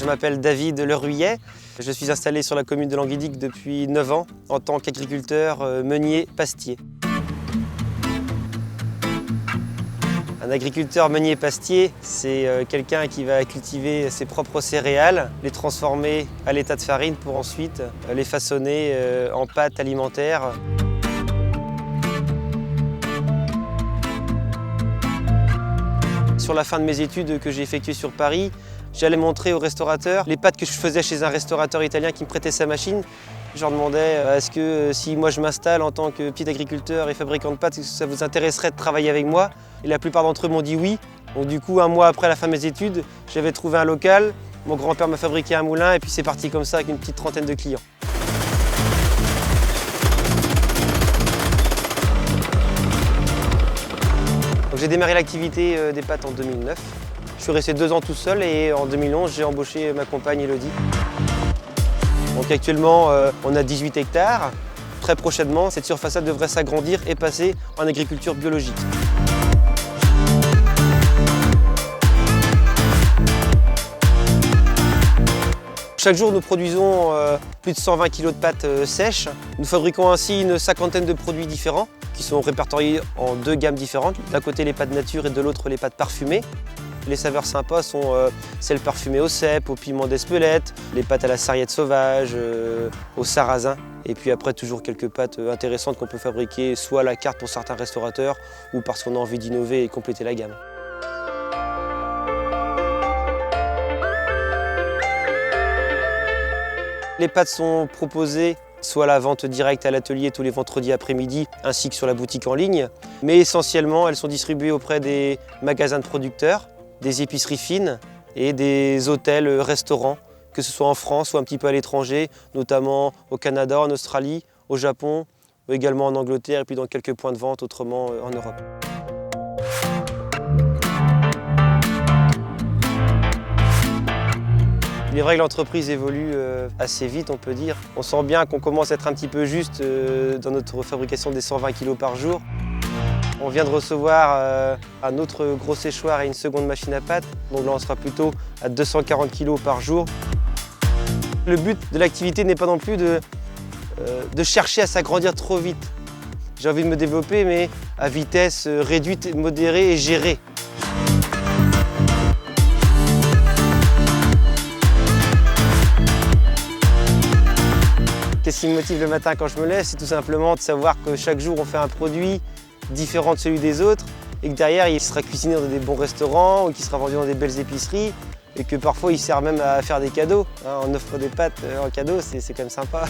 Je m'appelle David Leruyet. Je suis installé sur la commune de Languidic depuis 9 ans en tant qu'agriculteur meunier pastier. Un agriculteur meunier pastier, c'est quelqu'un qui va cultiver ses propres céréales, les transformer à l'état de farine pour ensuite les façonner en pâte alimentaire. Sur la fin de mes études que j'ai effectuées sur Paris, j'allais montrer aux restaurateurs les pâtes que je faisais chez un restaurateur italien qui me prêtait sa machine. Je leur demandais est-ce que si moi je m'installe en tant que petit agriculteur et fabricant de pâtes, est-ce que ça vous intéresserait de travailler avec moi? Et la plupart d'entre eux m'ont dit oui. Donc du coup, un mois après la fin de mes études, j'avais trouvé un local, mon grand-père m'a fabriqué un moulin et puis c'est parti comme ça avec une petite trentaine de clients. J'ai démarré l'activité des pâtes en 2009. Je suis resté 2 ans tout seul et en 2011, j'ai embauché ma compagne Elodie. Donc actuellement, on a 18 hectares. Très prochainement, cette surface devrait s'agrandir et passer en agriculture biologique. Chaque jour, nous produisons plus de 120 kg de pâtes sèches. Nous fabriquons ainsi une cinquantaine de produits différents qui sont répertoriés en 2 gammes différentes. D'un côté, les pâtes nature et de l'autre, les pâtes parfumées. Les saveurs sympas sont celles parfumées au cèpe, au piment d'Espelette, les pâtes à la sarriette sauvage, au sarrasin. Et puis après, toujours quelques pâtes intéressantes qu'on peut fabriquer soit à la carte pour certains restaurateurs ou parce qu'on a envie d'innover et compléter la gamme. Les pâtes sont proposées soit à la vente directe à l'atelier tous les vendredis après-midi, ainsi que sur la boutique en ligne. Mais essentiellement, elles sont distribuées auprès des magasins de producteurs, des épiceries fines et des hôtels, restaurants, que ce soit en France ou un petit peu à l'étranger, notamment au Canada, en Australie, au Japon, également en Angleterre et puis dans quelques points de vente autrement en Europe. Il est vrai que l'entreprise évolue assez vite, on peut dire. On sent bien qu'on commence à être un petit peu juste dans notre fabrication des 120 kg par jour. On vient de recevoir un autre gros séchoir et une seconde machine à pâte. Donc là, on sera plutôt à 240 kg par jour. Le but de l'activité n'est pas non plus de chercher à s'agrandir trop vite. J'ai envie de me développer, mais à vitesse réduite, modérée et gérée. Qu'est-ce qui me motive le matin quand je me lève? C'est tout simplement de savoir que chaque jour on fait un produit différent de celui des autres et que derrière il sera cuisiné dans des bons restaurants ou qu'il sera vendu dans des belles épiceries et que parfois il sert même à faire des cadeaux. On offre des pâtes en cadeau, c'est quand même sympa.